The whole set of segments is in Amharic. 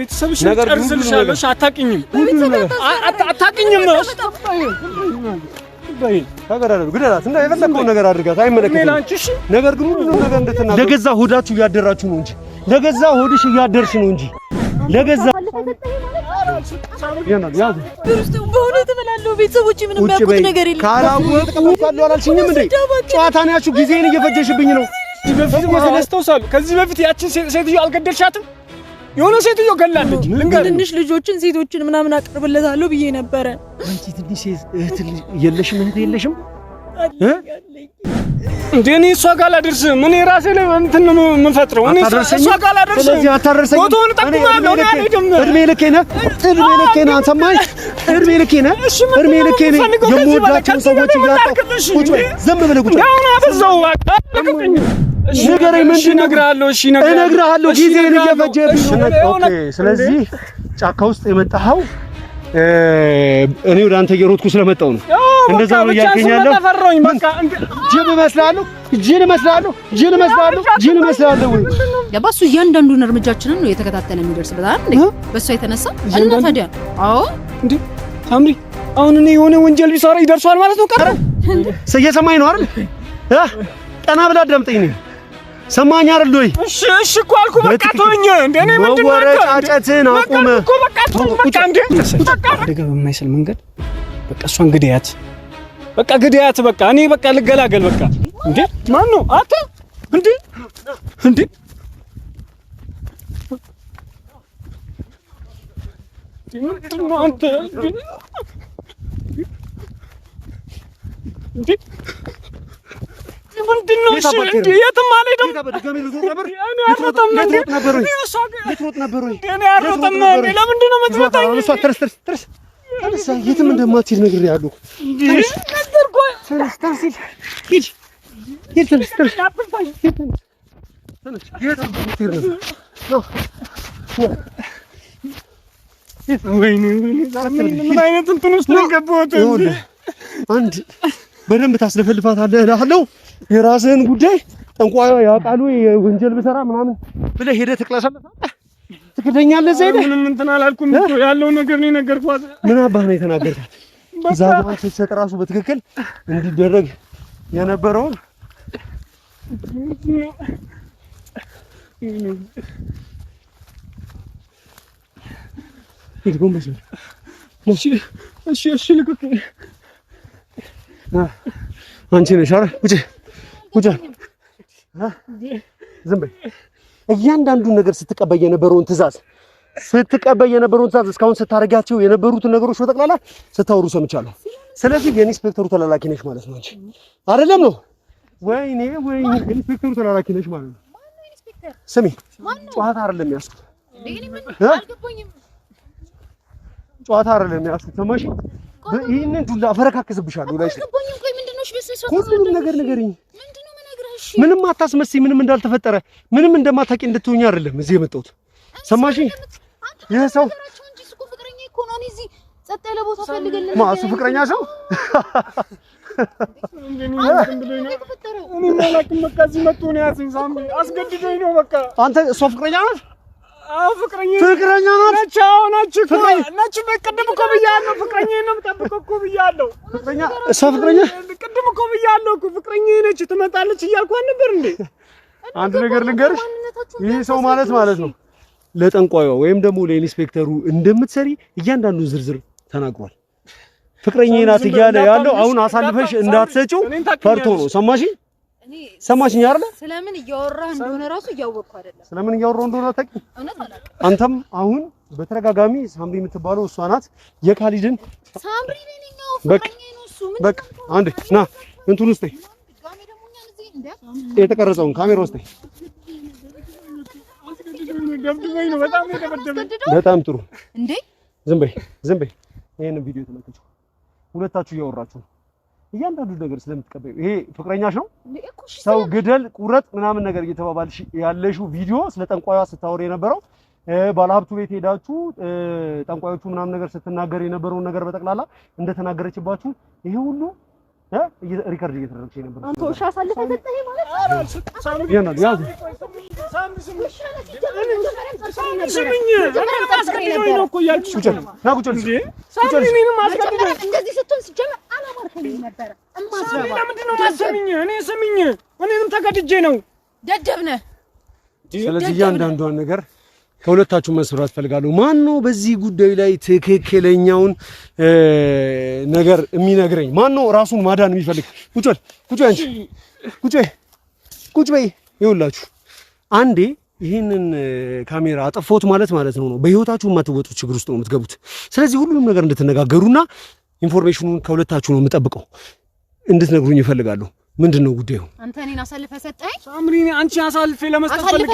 ቤተሰብሽ ጨርስልሻለሁ አታውቂኝም አታውቂኝም ታገራለሁ ግደላት እንደ የፈለከው ነገር አድርጋት አይመለከትም ነገር ግን ሁሉ ነገር እንድትናገር ለገዛ ሆዳችሁ ያደራችሁ ነው እንጂ ለገዛ ሆድሽ ያደርሽ ነው እንጂ ለገዛ ያዙ በሆነ ተበላለው ቤተሰቦች ምንም ያውቁት ነገር የለም ካላወቅ ተቀምጣለሁ አላልሽኝም እንዴ ጨዋታ ነው ያችሁ ጊዜን እየፈጀሽብኝ ነው በፊት ወሰለስተውሳሉ ከዚህ በፊት ያችን ሴትዮ አልገደልሻትም የሆነ ሴትዮ ገላለች ትንሽ ልጆችን ሴቶችን ምናምን አቀርብለታለሁ ብዬ ነበር አንቺ ትንሽ እህት የለሽም እህት የለሽም እንደኔ እሷ ጋር አላደርስ ምን ራሴ ላይ እንትን ነው የምፈጥረው እኔ እሷ ጋር አላደርስ ስለዚህ አታደርሰኝ ፎቶውን ጠቅማለሁ ነው አይደለም እድሜ ልኬ ነህ ሰማኝ እድሜ ልኬ ነህ የምወዳቸው ሰዎች እያጣሁ ቁጭ በይ ዝም ብለህ ቁጭ ያው ነው አበዛው አቀቀኝ ንገረኝ ምንድን እነግርሃለሁ እሺ እነግርሃለሁ ጊዜን እየፈጀብኝ ኦኬ ስለዚህ ጫካ ውስጥ የመጣኸው እኔ ወደ አንተ እየሮጥኩ ስለመጣሁ ነው እንደዛ ነው ያልከኛለሁ በቃ ጅል መስላለሁ ወይ ያባሱ እያንዳንዱን እርምጃችንን ነው የተከታተለ የሚደርስበት አይደል በሷ የተነሳ እና ታዲያ አዎ እንዴ ሳምሪ አሁን እኔ የሆነ ወንጀል ቢሰራ ይደርሷል ማለት ነው ቀረ ሰየሰማኝ ነው አይደል ቀና ብላ አዳምጠኝ ነው ሰማኝ አይደል ወይ እሺ እኮ አልኩ በቃ ተወኝ እንደኔ ምንድን ነው ወረጫጨትን አቁመ በቃ እንዴ በቃ አደጋ በማይሰል መንገድ በቃ እሷን ግዳያት በቃ እኔ በቃ ልገላገል በቃ እንዴ ማን ነው አታ እንዴ አንተ እንዴ ምንድነው እሺ የትም አልሄድም እኔ አልሮጥም ለምንድን ነው የምትመጣኝ እሷ ትርስ የትም እንደማትሄድ ነግሬሃለሁ ምን አይነት እንትን ውስጥ ነው የገባሁት አንድ በደንብ ታስለፈልፋታለህ እልሃለሁ የራስህን ጉዳይ ጠንቋዩ ያውቃሉ የወንጀል ብሰራ ምናምን ብለህ ሄደህ ትቅለሰለታለህ ትክደኛለህ ዘይደ ምንም እንትን አላልኩም እኮ ያለው ነገር ነው ነገርኳት ምን አባህ ነው የተናገርካት ዛባን ስትሰጥ ራሱ በትክክል እንዲደረግ የነበረውን ይድጎምበሽ እሺ ልኩት አንቺ ነሽ አይደል ቁጭ ዝም በይ እያንዳንዱን ነገር ስትቀበይ የነበረውን ትዕዛዝ እስካሁን ስታረጋቸው የነበሩትን ነገሮች በጠቅላላ ስታወሩ ሰምቻለሁ ስለዚህ የኢንስፔክተሩ ተላላኪ ነሽ ማለት ነው አንቺ አይደለም ነው ወይኔ የኢንስፔክተሩ ተላላኪ ነሽ ማለት ነው ስሚ ጨዋታ አይደለም ያስኩት ጨዋታ አይደለም ያስኩት ሰማሽ ይሄንን ዱላ አፈረካክስብሻለሁ ላይሽ ሁሉንም ነገር ንገሪኝ ምንም አታስመስይ ምንም እንዳልተፈጠረ ምንም እንደማታውቂ እንድትሆኚ አይደለም እዚህ የመጣሁት ሰማሽኝ ይሄ ሰው ፍቅረኛ እኮ ነው እዚህ ጸጥ ያለ ቦታ ፈልገልን ማሱ ፍቅረኛ ሰው እኔ ማላውቅም በቃ እዚህ መጥቶ ነው ያዘኝ ሳምሪ አስገድዶኝ ነው በቃ አንተ እሷ ፍቅረኛ ናት አዎ ፍቅረኛ ናት ነች ቅድም እኮ ብያለሁ ፍቅረኛዬ ነው የምጠብቀው እኮ ብያለሁ ፍቅረኛ እሷ ፍቅረኛ ቅድም እኮ ብያለሁ እኮ ፍቅረኛዬ ነች ትመጣለች እያልኳት ነበር እንዴ አንድ ነገር ልንገርሽ ይሄ ሰው ማለት ነው ለጠንቋዩ ወይም ደግሞ ለኢንስፔክተሩ እንደምትሰሪ እያንዳንዱ ዝርዝር ተናግሯል ፍቅረኛዬ ናት እያለ ያለው አሁን አሳልፈሽ እንዳትሰጪው ፈርቶ ነው ሰማሽኝ አይደል ስለምን እያወራህ እንደሆነ ራሱ እያወቅኩ አይደለም ስለምን እያወራሁ እንደሆነ ታውቂ እውነት አላውቅም አንተም አሁን በተረጋጋሚ ሳምሪ የምትባለው እሷ ናት የካሊድን ሳምሪ ነኝኛው ፍቅረኛዬ ነው እሱ ምን በቃ አንዴ ና እንትን ውስጥ የተቀረጸውን ካሜራ ውስጥ በጣም ጥሩ እንዴ ዝም በይ ይሄንን ቪዲዮ ተመልከቱ ሁለታችሁ እያወራችሁ እያንዳንዱ ነገር ስለምትቀበዩ ይሄ ፍቅረኛሽ ነው ሰው ግደል ቁረጥ ምናምን ነገር እየተባባልሽ ያለሽው ቪዲዮ ስለ ጠንቋዩዋ ስታወሪ የነበረው ባለሀብቱ ቤት ሄዳችሁ ጠንቋዮቹ ምናምን ነገር ስትናገር የነበረውን ነገር በጠቅላላ እንደተናገረችባችሁ ይሄ ሁሉ ሪከርድ እየተደረገ ነበር። አንተ ውሻ አሳልፈህ ሰጠህ ማለት ያዝ ስለዚህ እያንዳንዷን ነገር ከሁለታችሁ መስራት ፈልጋለሁ። ማን ነው በዚህ ጉዳይ ላይ ትክክለኛውን ነገር የሚነግረኝ? ማን ነው ራሱን ማዳን የሚፈልግ? ቁጭ በይ። ይኸውላችሁ አንዴ ይህንን ካሜራ አጥፎት ማለት ነው በህይወታችሁ የማትወጡት ችግር ውስጥ ነው የምትገቡት። ስለዚህ ሁሉንም ነገር እንድትነጋገሩና ኢንፎርሜሽኑን ከሁለታችሁ ነው የምጠብቀው እንድትነግሩኝ ይፈልጋለሁ። ምንድነው ጉዳዩ? አንተ እኔን አሳልፈህ ሰጠኝ? ሳምሪኒ አንቺ አሳልፈህ ለመስጠት ፈልግ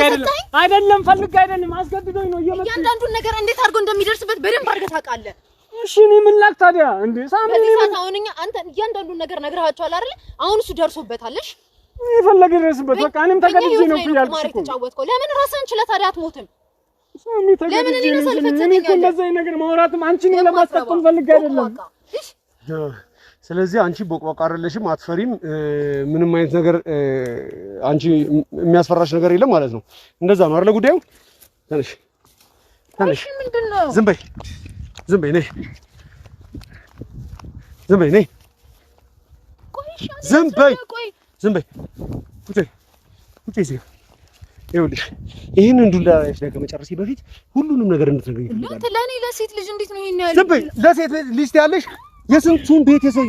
አይደለም አስገድዶኝ ነው። እያንዳንዱን ነገር እንዴት አድርጎ እንደሚደርስበት በደንብ አድርገህ ታውቃለህ። እሺ እኔ ምን ላክ ታዲያ? እንዴ ሳምሪኒ አሁንኛ አንተ እያንዳንዱን ነገር ነግረሃቸዋል አይደል? አሁን እሱ ደርሶበታልሽ የፈለገ ድረስበት በቃ እኔም ተገድጄ ነው ያልኩሽ እኮ። ለምን ራስህን ችለህ ታዲያ አትሞትም? ሳሚ ተገድጄ ነው። እኔ እኮ እንደዚህ ነገር ማውራትም አንቺን ለማስቀጠል ፈልግ አይደለም። ስለዚህ አንቺ ቦቅቧቃ አይደለሽም፣ አትፈሪም። ምንም አይነት ነገር አንቺ የሚያስፈራሽ ነገር የለም ማለት ነው። እንደዛ ነው አይደል ጉዳዩ? ተነሽ። ምንድነው? ዝም በይ ነይ። ዝም በይ ቁጭ እዚህ። ይኸውልሽ ይሄንን ዱላ ላይ ከመጨረሴ በፊት ሁሉንም ነገር እንድትነግሪኝ እፈልጋለሁ። ለኔ ለሴት ልጅ እንዴት ነው ይሄን ያለ? ዝም በይ። ለሴት ልጅ ያለሽ የስንቱን ቤተሰብ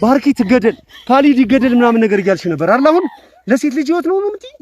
ባርኪ ትገደል ካሊድ ይገደል ምናምን ነገር እያልሽ ነበር አይደል? አሁን ለሴት ልጅ ህይወት ነው የምትይ?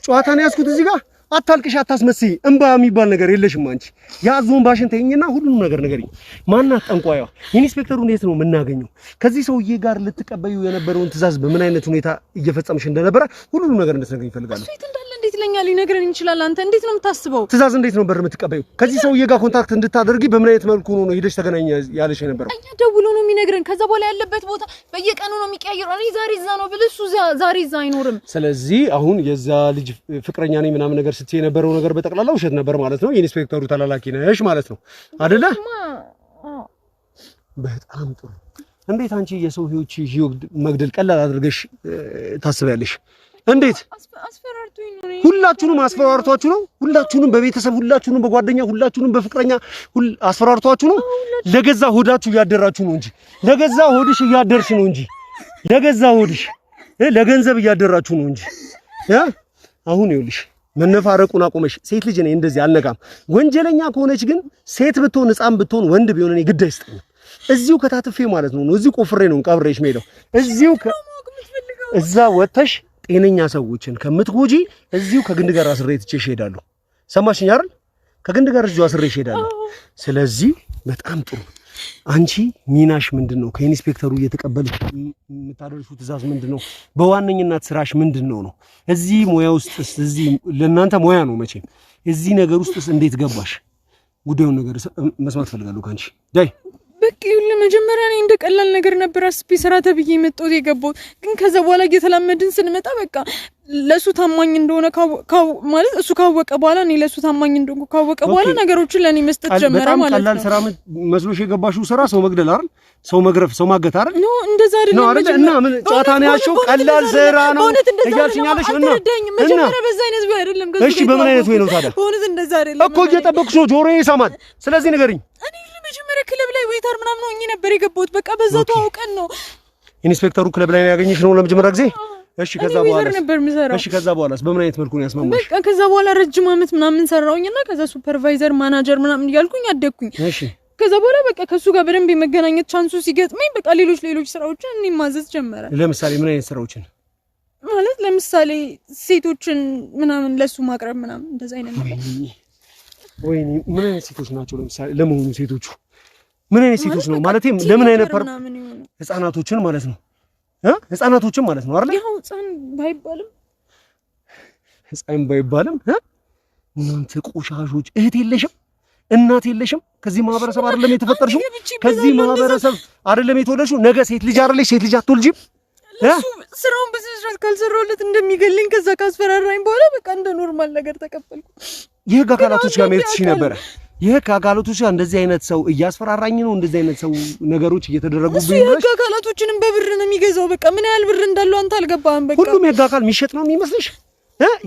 ጨዋታ ነው ያዝኩት እዚህ ጋር። አታልቅሽ፣ አታስመስይ። እንባ የሚባል ነገር የለሽም አንቺ። ያዞን ባሽን ተይኝና ሁሉንም ነገር ንገሪኝ። ማናት ጠንቋይዋ? ኢንስፔክተሩን የት ነው የምናገኘው? ከዚህ ሰውዬ ጋር ልትቀበዩ የነበረውን ትዕዛዝ በምን አይነት ሁኔታ እየፈጸምሽ እንደነበረ ሁሉንም ነገር እንድትነግሪኝ እፈልጋለሁ። እሱ እንዳለ እንዴት ለኛ ሊነግረን ይችላል? አንተ እንዴት ነው የምታስበው? ትዕዛዝ እንዴት ነው በር የምትቀበዩ? ከዚህ ሰውዬ ጋር ኮንታክት እንድታደርጊ በምን አይነት መልኩ ነው ሄደሽ ተገናኝ ያለሽ የነበረው? እኛ ደውሎ ነው የሚነግረን። ከዛ በኋላ ያለበት ቦታ በየቀኑ ነው የሚቀያየረው። እኔ ዛሬ እዛ ነው ብል እሱ ዛሬ እዛ አይኖርም። ስለዚህ አሁን የዛ ልጅ ፍቅረኛ ነኝ ምናምን ነገር ስትይ የነበረው ነገር በጠቅላላ ውሸት ነበር ማለት ነው። የኢንስፔክተሩ ተላላኪ ነሽ ማለት ነው አይደለ? በጣም ጥሩ። እንዴት አንቺ የሰው ህይወት መግደል ቀላል አድርገሽ ታስቢያለሽ? እንዴት አስፈራርቶኝ ነው? ሁላችሁንም አስፈራርቷችሁ ነው? ሁላችሁንም በቤተሰብ ሁላችሁንም በጓደኛ ሁላችሁንም በፍቅረኛ አስፈራርቷችሁ ነው? ለገዛ ሆዳችሁ እያደራችሁ ነው እንጂ ለገዛ ሆድሽ እያደርሽ ነው እንጂ ለገዛ ሆድሽ ለገንዘብ እያደራችሁ ነው እንጂ አሁን ይኸውልሽ መነፋረቁን አቆመሽ። ሴት ልጅ ነኝ እንደዚህ አልነካም። ወንጀለኛ ከሆነች ግን ሴት ብትሆን ሕፃን ብትሆን ወንድ ቢሆን እኔ ግድ አይስጠኝም። እዚሁ ከታትፌ ማለት ነው እዚሁ ቆፍሬ ነው ቀብሬሽ ሄደው እዚሁ እዛ ወተሽ ጤነኛ ሰዎችን ከምትጎጂ እዚሁ ከግንድ ጋር አስሬ ትቼሽ ሄዳለሁ። ሰማሽኝ አይደል? ከግንድ ጋር እዚሁ አስሬሽ ሄዳለሁ። ስለዚህ በጣም ጥሩ። አንቺ ሚናሽ ምንድነው? ከኢንስፔክተሩ እየተቀበልሽ የምታደርሺው ትዕዛዝ ምንድነው? በዋነኝነት ስራሽ ምንድነው ነው? እዚህ ሙያ ውስጥ እዚህ ለእናንተ ሙያ ነው መቼም። እዚህ ነገር ውስጥ እንዴት ገባሽ? ጉዳዩን ነገር መስማት ፈልጋለሁ ካንቺ ዳይ። በቃ ይኸውልህ መጀመሪያ እኔ እንደ ቀላል ነገር ነበር አስቤ ስራ ተብዬ የመጣሁት የገባሁት። ግን ከዛ በኋላ እየተላመድን ስንመጣ በቃ ለሱ ታማኝ እንደሆነ ማለት እሱ ካወቀ በኋላ እኔ ለሱ ታማኝ እንደሆነ ካወቀ በኋላ ነገሮችን ለኔ መስጠት ጀመረ ማለት ነው። ቀላል ስራ መስሎሽ የገባሽው ስራ ሰው መግደል አይደል? ሰው መግረፍ፣ ሰው ማገት አይደል? ነው እንደዛ አይደለም። እና ምን ጨዋታ ነው ያልሽው? ቀላል ስራ ነው እያልሽኛለሽ እና መጀመሪያ በዛ አይነት ወይ አይደለም። እሺ በምን አይነት ወይ ነው ታዲያ? በእውነት እንደዛ አይደለም እኮ እየጠበቅሽ ነው። ጆሮዬ ይሰማል። ስለዚህ ንገሪኝ። እኔ መጀመሪያ ክለብ ላይ ዌይተር ምናምን ሆኜ ነበር የገባሁት። በቃ በዛው ተዋውቀን ነው። ኢንስፔክተሩ ክለብ ላይ ያገኘሽ ነው ለመጀመሪያ ጊዜ? እሺ ከዛ በኋላ ነበር የምሰራው። እሺ ከዛ በኋላስ በምን አይነት መልኩ ነው ያስማማሽ? በቃ ከዛ በኋላ ረጅም ዓመት ምናምን ሰራውኝና ከዛ ሱፐርቫይዘር ማናጀር ምናምን እያልኩኝ አደግኩኝ። እሺ ከዛ በኋላ በቃ ከሱ ጋር በደንብ የመገናኘት ቻንሱ ሲገጥመኝ በቃ ሌሎች ስራዎችን እኔ ማዘዝ ጀመረ። ለምሳሌ ምን አይነት ስራዎችን? ማለት ለምሳሌ ሴቶችን ምናምን ለሱ ማቅረብ ምናምን እንደዛ አይነት ነገር። ወይኔ ምን አይነት ሴቶች ናቸው? ለምሳሌ ለመሆኑ ሴቶቹ ምን አይነት ሴቶች ነው? ማለት ለምን አይነት ህፃናቶችን ማለት ነው? ህፃናቶችን ማለት ነው አይደል? ያው ህፃን ባይባልም እናንተ ቆሻሾች እህት የለሽም እናት የለሽም? ከዚህ ማህበረሰብ አይደለም የተፈጠርሽው? ከዚህ ማህበረሰብ አይደለም የተወለድሽው? ነገ ሴት ልጅ አይደለሽ? ሴት ልጅ አትወልጂም? እሱ ስራውን በስራት ካልሰራሁለት እንደሚገለኝ ከዛ ካስፈራራኝ በኋላ በቃ እንደ ኖርማል ነገር ተቀበልኩ። የህግ አካላቶች ጋር መሄድ ትችይ ነበረ። የህግ አካላቶች እንደዚህ አይነት ሰው እያስፈራራኝ ነው እንደዚህ አይነት ሰው ነገሮች እየተደረጉብኝ ነው የህግ አካላቶችንም በብር ነው የሚገዛው በቃ ምን ያህል ብር እንዳለው አንተ አልገባህም በቃ ሁሉም የህግ አካል የሚሸጥ ነው የሚመስልሽ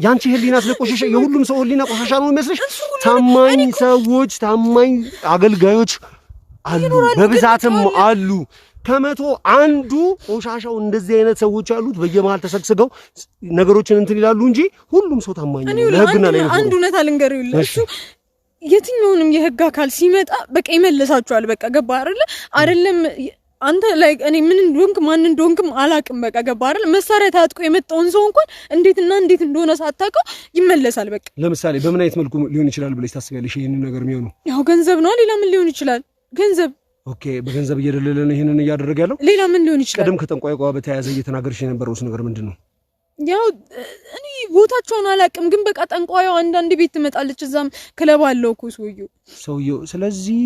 ያንቺ ህሊና ስለቆሸሸ የሁሉም ሰው ህሊና ቆሻሻ ነው የሚመስልሽ ታማኝ ሰዎች ታማኝ አገልጋዮች አሉ በብዛትም አሉ ከመቶ አንዱ ቆሻሻው እንደዚህ አይነት ሰዎች አሉት በየመሃል ተሰግስገው ነገሮችን እንትን ይላሉ እንጂ ሁሉም ሰው ታማኝ ነው ለህግና ላይ ነው አንዱ እውነት አልንገርልህ እሱ የትኛውንም የህግ አካል ሲመጣ በቃ ይመለሳቸዋል በቃ ገባ አይደለም አንተ ላይ እኔ ምን እንደሆንክ ማን እንደሆንክም አላቅም በቃ ገባ አይደል መሳሪያ ታጥቆ የመጣውን ሰው እንኳን እንዴት እንደሆነ ሳታውቀው ይመለሳል በቃ ለምሳሌ በምን አይነት መልኩ ሊሆን ይችላል ብለሽ ታስቢያለሽ ይሄንን ነገር የሚሆነው ያው ገንዘብ ነው ሌላ ምን ሊሆን ይችላል ገንዘብ ኦኬ በገንዘብ እየደለለነ ይሄንን ያደረገ ያለው ሌላ ምን ሊሆን ይችላል ቀደም ከጠንቋይ ጋር በተያያዘ እየተናገርሽ የነበረው ነገር ምንድነው ያው እኔ ቦታቸውን አላቅም ግን በቃ ጠንቋዩ አንዳንድ ቤት ትመጣለች እዛም ክለብ አለው እኮ ሰውየው ስለዚህ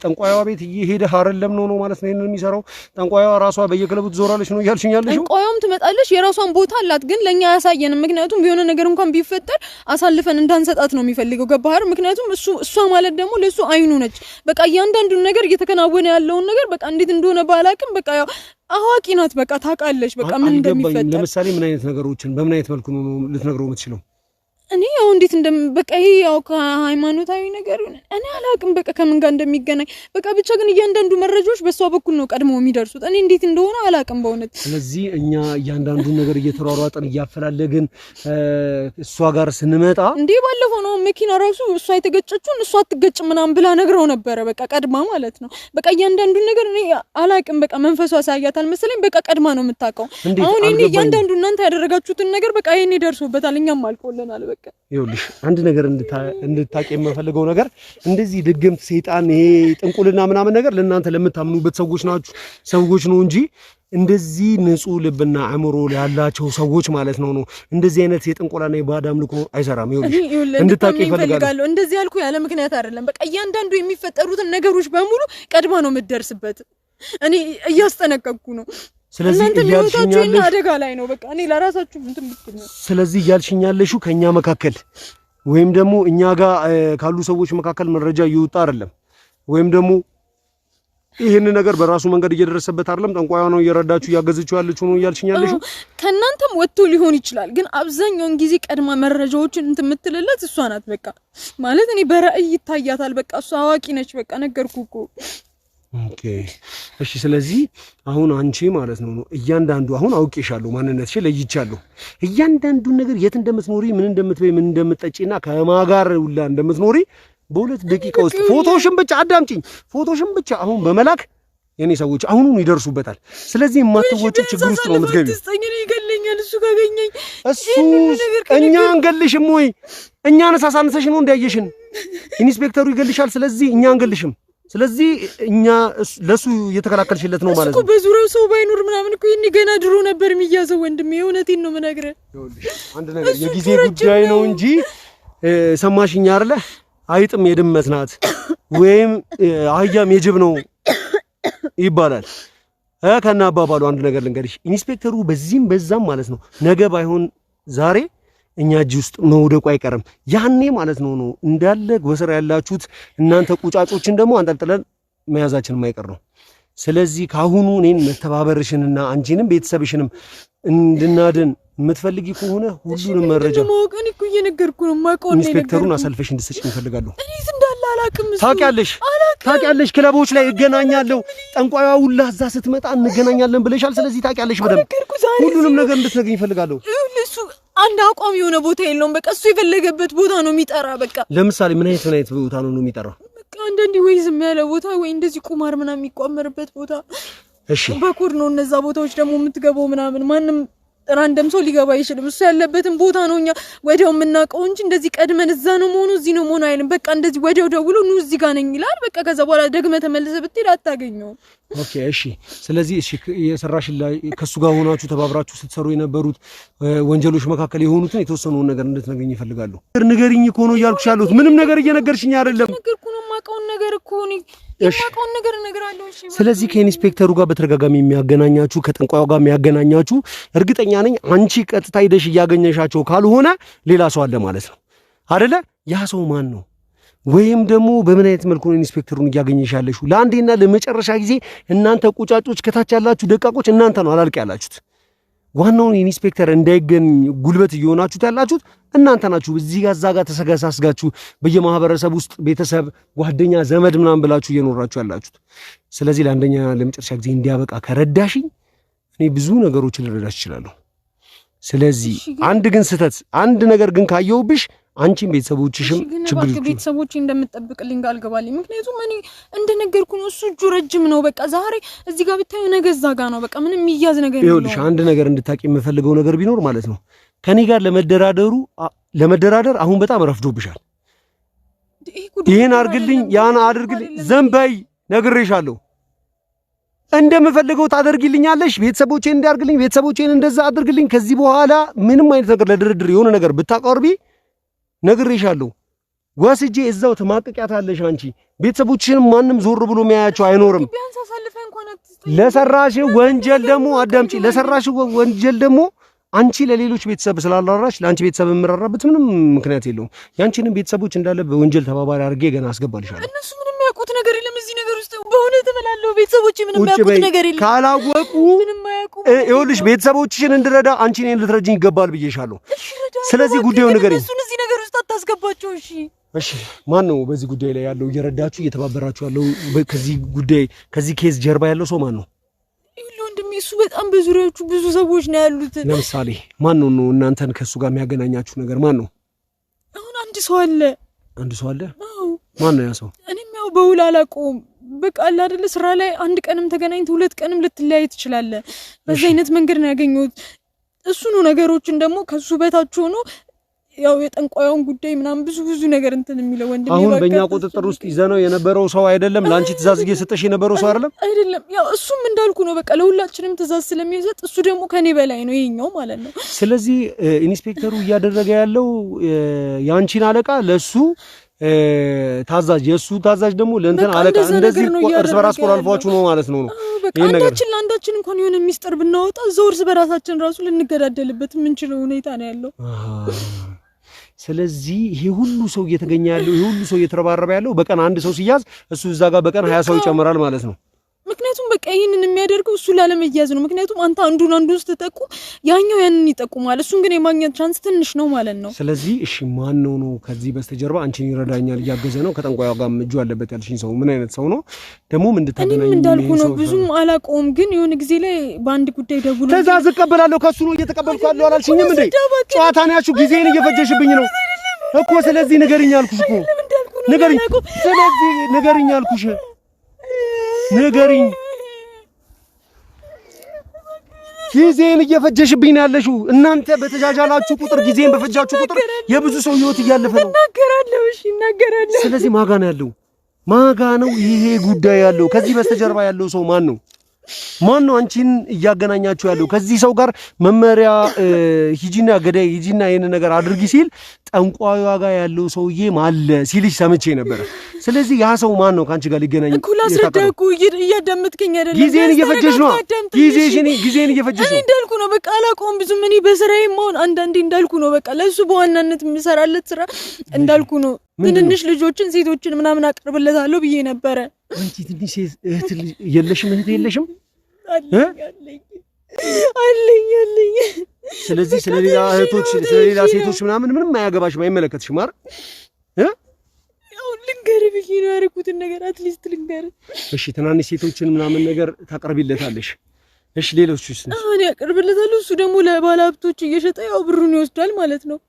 ጠንቋዩዋ ቤት እየሄደ አይደለም ነው ማለት ነው ይሄንን የሚሰራው ጠንቋዩዋ ራሷ በየክለቡ ትዞራለች ነው ያልሽኝ ያለሽው ጠንቋዩም ትመጣለች የራሷን ቦታ አላት ግን ለኛ ያሳየንም ምክንያቱም የሆነ ነገር እንኳን ቢፈጠር አሳልፈን እንዳንሰጣት ነው የሚፈልገው ገባህ ምክንያቱም እሷ ማለት ደግሞ ለሱ አይኑ ነች በቃ እያንዳንዱን ነገር እየተከናወነ ያለውን ነገር በቃ እንዴት እንደሆነ ባላቅም በቃ ያው አዋቂ ናት በቃ ታውቃለች በቃ ምን እንደሚፈጠር ለምሳሌ ምን አይነት ነገሮችን በምን አይነት መልኩ ነው ልትነግረው የምትችለው እኔ ያው እንዴት በቃ ይሄ ያው ከሃይማኖታዊ ነገር እኔ አላቅም በቃ ከምን ጋር እንደሚገናኝ በቃ ብቻ ግን እያንዳንዱ መረጃዎች በሷ በኩል ነው ቀድሞ የሚደርሱት እኔ እንዴት እንደሆነ አላቅም በእውነት ስለዚህ እኛ እያንዳንዱ ነገር እየተሯሯጠን እያፈላለግን እሷ ጋር ስንመጣ እንዴ ባለፈው ነው መኪና ራሱ እሷ የተገጨችውን እሷ አትገጭ ምናምን ብላ ነግረው ነበረ በቃ ቀድማ ማለት ነው በቃ እያንዳንዱ ነገር እኔ አላቅም በቃ መንፈሷ ሳያታል መሰለኝ በቃ ቀድማ ነው የምታውቀው አሁን እኔ እያንዳንዱ እናንተ ያደረጋችሁትን ነገር በቃ ይሄኔ ደርሶበታል እኛም አልቆልናል በቃ ይኸውልሽ አንድ ነገር እንድታቂ የምፈልገው ነገር እንደዚህ ድግምት ሰይጣን ይሄ ጥንቁልና ምናምን ነገር ለእናንተ ለምታምኑበት ሰዎች ነው እንጂ እንደዚህ ንጹህ ልብና አእምሮ ያላቸው ሰዎች ማለት ነው እንደዚህ አይነት የጥንቁላና የባዕድ አምልኮ አይሰራም ይኸውልሽ እንድታቂ ይፈልጋለሁ እንደዚህ ያልኩ ያለ ምክንያት አይደለም በቃ እያንዳንዱ የሚፈጠሩትን ነገሮች በሙሉ ቀድማ ነው የምትደርስበት እኔ እያስጠነቀቅኩ ነው ስለዚህ እያልሽኛለሽ አደጋ ላይ ነው በቃ እኔ ለራሳችሁ እንትን ብትሉ ስለዚህ እያልሽኛለሽ ከኛ መካከል ወይም ደግሞ እኛ ጋር ካሉ ሰዎች መካከል መረጃ ይወጣ አይደለም ወይም ደግሞ ይሄን ነገር በራሱ መንገድ እየደረሰበት አይደለም ጠንቋዩ ነው እየረዳችሁ ያገዘችው ያለችው ነው እያልሽኛለሽ ከናንተም ወጥቶ ሊሆን ይችላል ግን አብዛኛውን ጊዜ ቀድማ መረጃዎችን እንትን የምትልለት እሷ ናት በቃ ማለት እኔ በራእይ ይታያታል በቃ እሷ አዋቂ ነች በቃ ነገርኩ እኮ ኦኬ እሺ ስለዚህ አሁን አንቺ ማለት ነው እያንዳንዱ አሁን አውቄሻለሁ ማንነትሽ ለይቻለሁ እያንዳንዱ ነገር የት እንደምትኖሪ ምን እንደምትበይ ምን እንደምትጠጪና ከማጋር ሁላ እንደምትኖሪ በሁለት ደቂቃ ውስጥ ፎቶሽን ብቻ አዳምጪኝ ፎቶሽን ብቻ አሁን በመላክ የኔ ሰዎች አሁኑን ይደርሱበታል ስለዚህ የማትወጪው ችግር ውስጥ ነው የምትገቢው ይገለኛል እሱ ካገኘኝ እሱ እኛ አንገልሽም ወይ እኛ ነሳሳንሰሽ ነው እንዳያየሽን ኢንስፔክተሩ ይገልሻል ስለዚህ እኛ አንገልሽም ስለዚህ እኛ ለሱ እየተከላከልሽለት ነው ማለት ነው እኮ በዙሪያው ሰው ባይኖር ምናምን እኮ ይሄን ገና ድሮ ነበር የሚያዘው ወንድሜ የእውነቴን ነው የምነግርህ አንድ ነገር የጊዜ ጉዳይ ነው እንጂ ሰማሽኝ አይደለ አይጥም የድመት ናት ወይም አህያም የጅብ ነው ይባላል ከና አባባሉ አንድ ነገር ልንገርሽ ኢንስፔክተሩ በዚህም በዛም ማለት ነው ነገ ባይሆን ዛሬ እኛ እጅ ውስጥ መውደቁ አይቀርም ያኔ ማለት ነው እንዳለ ወሰራ ያላችሁት እናንተ ቁጫጮችን ደግሞ አንጠልጥለን መያዛችን የማይቀር ነው ስለዚህ ካሁኑ እኔን መተባበርሽንና አንቺንም ቤተሰብሽንም እንድናድን የምትፈልጊ ከሆነ ሁሉንም መረጃ ማወቅን እኮ እየነገርኩ ነው ማቆን ኢንስፔክተሩን አሳልፈሽ እንድትሰጪኝ እፈልጋለሁ እኔስ እንዳለ አላቅም ታውቂያለሽ ክለቦች ላይ እገናኛለሁ ጠንቋይዋ ሁላ እዛ ስትመጣ እንገናኛለን ብለሻል ስለዚህ ታውቂያለሽ በደምብ ሁሉንም ነገር እንድትነግሪኝ እፈልጋለሁ እሱ አንድ አቋም የሆነ ቦታ የለውም በቃ እሱ የፈለገበት ቦታ ነው የሚጠራ በቃ ለምሳሌ ምን አይነት ቦታ ነው የሚጠራው በቃ አንዳንዴ ወይ ዝም ያለ ቦታ ወይ እንደዚህ ቁማር ምናምን የሚቋመርበት ቦታ እሺ በኩር ነው እነዛ ቦታዎች ደግሞ የምትገባው ምናምን ማንም ራንደም ሰው ሊገባ ይችላል እሱ ያለበትን ቦታ ነው እኛ ወዲያው የምናውቀው እንጂ እንደዚህ ቀድመን እዛ ነው መሆኑ እዚህ ነው መሆኑ አይልም በቃ እንደዚህ ወዲያው ደውሎ ነው እዚህ ጋር ነኝ ይላል በቃ ከዛ በኋላ ደግመህ ተመልሰህ ብትሄድ አታገኘው ኦኬ እሺ ስለዚህ እሺ የሰራሽ ላይ ከሱ ጋር ሆናችሁ ተባብራችሁ ስትሰሩ የነበሩት ወንጀሎች መካከል የሆኑትን የተወሰኑን ነገር እንድትነግሪኝ ይፈልጋሉ ንገሪኝ እኮ ነው እያልኩሽ ያለሁት ምንም ነገር እየነገርሽኝ አይደለም ነገርኩ ነው የማውቀውን ነገር እኮ ነው የማውቀውን ነገር እነግራለሁ እሺ ስለዚህ ከኢንስፔክተሩ ጋር በተደጋጋሚ የሚያገናኛችሁ ከጥንቋዩ ጋር የሚያገናኛችሁ እርግጠኛ ነኝ አንቺ ቀጥታ ሄደሽ እያገኘሻቸው ካልሆነ ሌላ ሰው አለ ማለት ነው አይደለ ያ ሰው ማን ነው ወይም ደግሞ በምን አይነት መልኩ ነው ኢንስፔክተሩን እያገኘሻለሽ? ለአንዴና ለመጨረሻ ጊዜ እናንተ ቁጫጮች ከታች ያላችሁ ደቃቆች እናንተ ነው አላልቅ ያላችሁት። ዋናውን ኢንስፔክተር እንዳይገኝ ጉልበት እየሆናችሁት ያላችሁት እናንተ ናችሁ። እዚህ ጋር እዛ ጋር ተሰጋሳስጋችሁ በየማህበረሰብ ውስጥ ቤተሰብ፣ ጓደኛ፣ ዘመድ ምናምን ብላችሁ እየኖራችሁ ያላችሁት። ስለዚህ ለአንደኛ ለመጨረሻ ጊዜ እንዲያበቃ ከረዳሽኝ እኔ ብዙ ነገሮችን ልረዳሽ እችላለሁ። ስለዚህ አንድ ግን ስህተት አንድ ነገር ግን ካየውብሽ አንቺም ቤተሰቦችሽም ችግር ይችላል። ቤተሰቦቼ እንደምትጠብቅልኝ አልገባልኝ። ምክንያቱም እኔ እንደነገርኩ ነው እሱ እጁ ረጅም ነው። በቃ ዛሬ እዚህ ጋር ብታዩ ነገ እዛ ጋር ነው። በቃ ምንም የሚያዝ ነገር የለውም። ይኸውልሽ አንድ ነገር እንድታቂ የምፈልገው ነገር ቢኖር ማለት ነው ከኔ ጋር ለመደራደር አሁን በጣም ረፍዶብሻል። ይሄን አድርግልኝ ያን አድርግልኝ ዘንበይ ነግሬሻለሁ። እንደምፈልገው ታደርጊልኛለሽ። ቤተሰቦቼን እንዲያርግልኝ ቤተሰቦቼን እንደዛ አድርግልኝ። ከዚህ በኋላ ምንም አይነት ነገር ለድርድር የሆነ ነገር ብታቀርቢ ነግሬሻለሁ። ወስጄ እዛው ተማቀቂያታለሽ። አንቺ ቤተሰቦችሽን ማንም ዞር ብሎ የሚያያቸው አይኖርም። ለሰራሽ ወንጀል ደግሞ አዳምጪ። ለሰራሽ ወንጀል ደግሞ አንቺ ለሌሎች ቤተሰብ ስላላራሽ ለአንቺ ቤተሰብ የምራራበት ምንም ምክንያት የለውም። ያንቺንም ቤተሰቦች እንዳለ በወንጀል ተባባሪ አድርጌ ገና አስገባልሻለሁ። እነሱ ምንም ያውቁት ነገር የለም እዚህ ነገር ውስጥ በእውነት እበላለሁ። ቤተሰቦች ምንም ያውቁት ነገር የለም። ካላወቁ ምንም አያውቁ። ይኸውልሽ ቤተሰቦችሽን እንድረዳ አንቺ እኔን ልትረጂኝ ይገባል ብዬሻለሁ። ስለዚህ ጉዳዩ ንገሪኝ። እሱን እዚህ ነገር ውስጥ አታስገባቸው። እሺ ማን ነው በዚህ ጉዳይ ላይ ያለው እየረዳችሁ እየተባበራችሁ ያለው? ከዚህ ጉዳይ ከዚህ ኬዝ ጀርባ ያለው ሰው ማን ነው? ወንድሜ እሱ በጣም በዙሪያዎቹ ብዙ ሰዎች ነው ያሉት። ለምሳሌ ማን ነው እናንተን ከሱ ጋር የሚያገናኛችሁ ነገር ማን ነው? አሁን አንድ ሰው አለ። አንድ ሰው አለ? ማን ነው ያ ሰው? እኔም ያው በውል አላውቀውም። በቃ አለ አይደለ ስራ ላይ አንድ ቀንም ተገናኝተህ ሁለት ቀንም ልትለያይ ትችላለህ። በዛ አይነት መንገድ ነው ያገኘሁት። እሱ ነው ነገሮችን ደግሞ ከሱ በታች ሆኖ ያው የጠንቋዩን ጉዳይ ምናምን ብዙ ነገር እንትን የሚለው ወንድሜ አሁን በእኛ ቁጥጥር ውስጥ ይዘነው የነበረው ሰው አይደለም። ላንቺ ትእዛዝ እየሰጠሽ የነበረው ሰው አይደለም። ያው እሱም እንዳልኩ ነው። በቃ ለሁላችንም ትእዛዝ ስለሚሰጥ እሱ ደግሞ ከኔ በላይ ነው ይሄኛው ማለት ነው። ስለዚህ ኢንስፔክተሩ እያደረገ ያለው ያንቺን አለቃ ለሱ ታዛዥ የሱ ታዛዥ ደግሞ ለእንትን አለቃ እንደዚህ እርስ በራስ ቆላልፏችሁ ነው ማለት ነው። በቃ አንዳችን ለአንዳችን እንኳን የሆነ ሚስጥር ብናወጣ እዛው እርስ በራሳችን ራሱ ልንገዳደልበት የምንችለው ሁኔታ ነው ያለው። ስለዚህ ይሄ ሁሉ ሰው እየተገኘ ያለው ይሄ ሁሉ ሰው እየተረባረበ ያለው በቀን አንድ ሰው ሲያዝ እሱ እዛ ጋር በቀን 20 ሰው ይጨምራል ማለት ነው። ምክንያቱም በቃ ይሄንን የሚያደርገው እሱ ላለመያዝ ነው። ምክንያቱም አንተ አንዱን ስትጠቁ ያኛው ያንን ይጠቁማል። እሱን ግን የማግኘት ቻንስ ትንሽ ነው ማለት ነው። ስለዚህ እሺ ማን ነው ከዚህ በስተጀርባ አንቺን ይረዳኛል እያገዘ ነው ከጠንቋዩ ጋር እጁ አለበት ያልሽኝ ሰው ምን አይነት ሰው ነው? ደግሞ ምን እንድታገናኝ እኔም እንዳልኩ ነው ብዙም አላውቀውም። ግን የሆነ ጊዜ ላይ በአንድ ጉዳይ ደውሎ ትእዛዝ እቀበላለሁ ከሱ ነው እየተቀበልኩ ያለው አላልሽኝም እንዴ? ጨዋታ ነው ያልሽው። ጊዜን እየፈጀሽብኝ ነው እኮ። ስለዚህ ንገሪኝ አልኩሽ እኮ ንገሪኝ። ስለዚህ ንገሪኝ አልኩሽ ንገሪኝ። ጊዜን እየፈጀሽብኝ ነው ያለሽው። እናንተ በተጃጃላችሁ ቁጥር ጊዜን በፈጃችሁ ቁጥር የብዙ ሰው ህይወት እያለፈ ነው። እናገራለሁ። እሺ እናገራለሁ። ስለዚህ ማጋ ነው ያለው? ማጋ ነው ይሄ ጉዳይ ያለው? ከዚህ በስተጀርባ ያለው ሰው ማን ነው? ማን ነው አንቺን እያገናኛችሁ ያለው? ከዚህ ሰው ጋር መመሪያ ሂጂና ገዳይ ሂጂና ይሄን ነገር አድርጊ ሲል ጠንቋዩ ጋር ያለው ሰውዬ ማለ ሲልሽ ሰምቼ ነበር። ስለዚህ ያ ሰው ማን ነው ካንቺ ጋር ሊገናኝ? እኩል አስረዳኩ። እያዳመጥከኝ አይደለም? ጊዜን እየፈጀሽ ነው። ጊዜን እየፈጀሽ ነው። እንዳልኩ ነው በቃ አላውቀውም ብዙም። እኔ በስራዬ ማውን አንዳንዴ እንዳልኩ ነው በቃ ለሱ በዋናነት የምሰራለት ስራ እንዳልኩ ነው። ትንንሽ ልጆችን ሴቶችን ምናምን አቀርብለታለሁ ብዬ ነበረ። አንቺ ትንሽ እህት የለሽም? እህት የለሽም? አለኝ። ስለዚህ ስለሌላ እህቶች ስለሌላ ሴቶች ምንም አያገባሽም፣ አይመለከትሽም አይደል? ያው ልንገርህ ብዬ ነው ያደረኩትን ነገር አትሊስት ልንገርህ። እሺ ትናንሽ ሴቶችን ምናምን ነገር ታቀርቢለታለሽ? እሺ ሌሎችስ? እኔ አቀርብለታለሁ። እሱ ደግሞ ለባለ ሀብቶች እየሸጠ ያው ብሩን ይወስዳል ማለት ነው።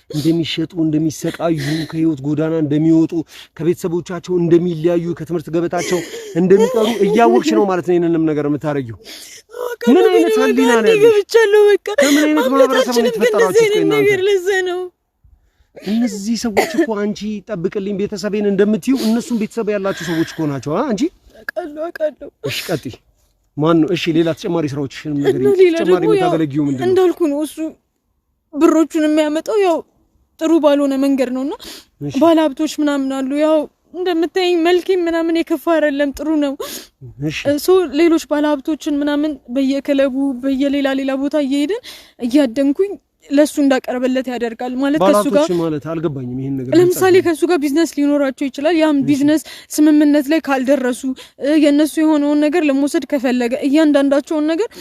እንደሚሸጡ እንደሚሰቃዩ ከህይወት ጎዳና እንደሚወጡ ከቤተሰቦቻቸው እንደሚለያዩ ከትምህርት ገበታቸው እንደሚቀሩ እያወቅሽ ነው ማለት ነው ይሄንንም ነገር የምታረጊው? ምን አይነት ህሊና ነው ያለሽ? ብቻለሁ በቃ ምን አይነት ማህበረሰብ ነው የተፈጠራችሁ? ነገር ለዛ ነው እነዚህ ሰዎች እኮ አንቺ ጠብቅልኝ ቤተሰቤን እንደምትዩ እነሱም ቤተሰብ ያላችሁ ሰዎች እኮ ናቸው። አንቺ አውቃለሁ። እሺ ቀጥይ። ማን ነው? እሺ ሌላ ተጨማሪ ስራዎችሽን ነገር ተጨማሪ የምታገለጊው ምንድን ነው? እንዳልኩ ነው እሱ ብሮቹን የሚያመጣው ያው ጥሩ ባልሆነ መንገድ ነውና ባለሀብቶች ምናምን አሉ። ያው እንደምታየኝ መልኬም ምናምን የከፋ አይደለም፣ ጥሩ ነው። ሌሎች ባለሀብቶችን ምናምን በየክለቡ በየሌላ ቦታ እየሄድን እያደንኩኝ ለሱ እንዳቀርበለት ያደርጋል ማለት ከሱ ጋር ማለት አልገባኝም ይሄን ነገር ለምሳሌ ከሱ ጋር ቢዝነስ ሊኖራቸው ይችላል ያም ቢዝነስ ስምምነት ላይ ካልደረሱ የነሱ የሆነውን ነገር ለመውሰድ ከፈለገ እያንዳንዳቸውን ነገር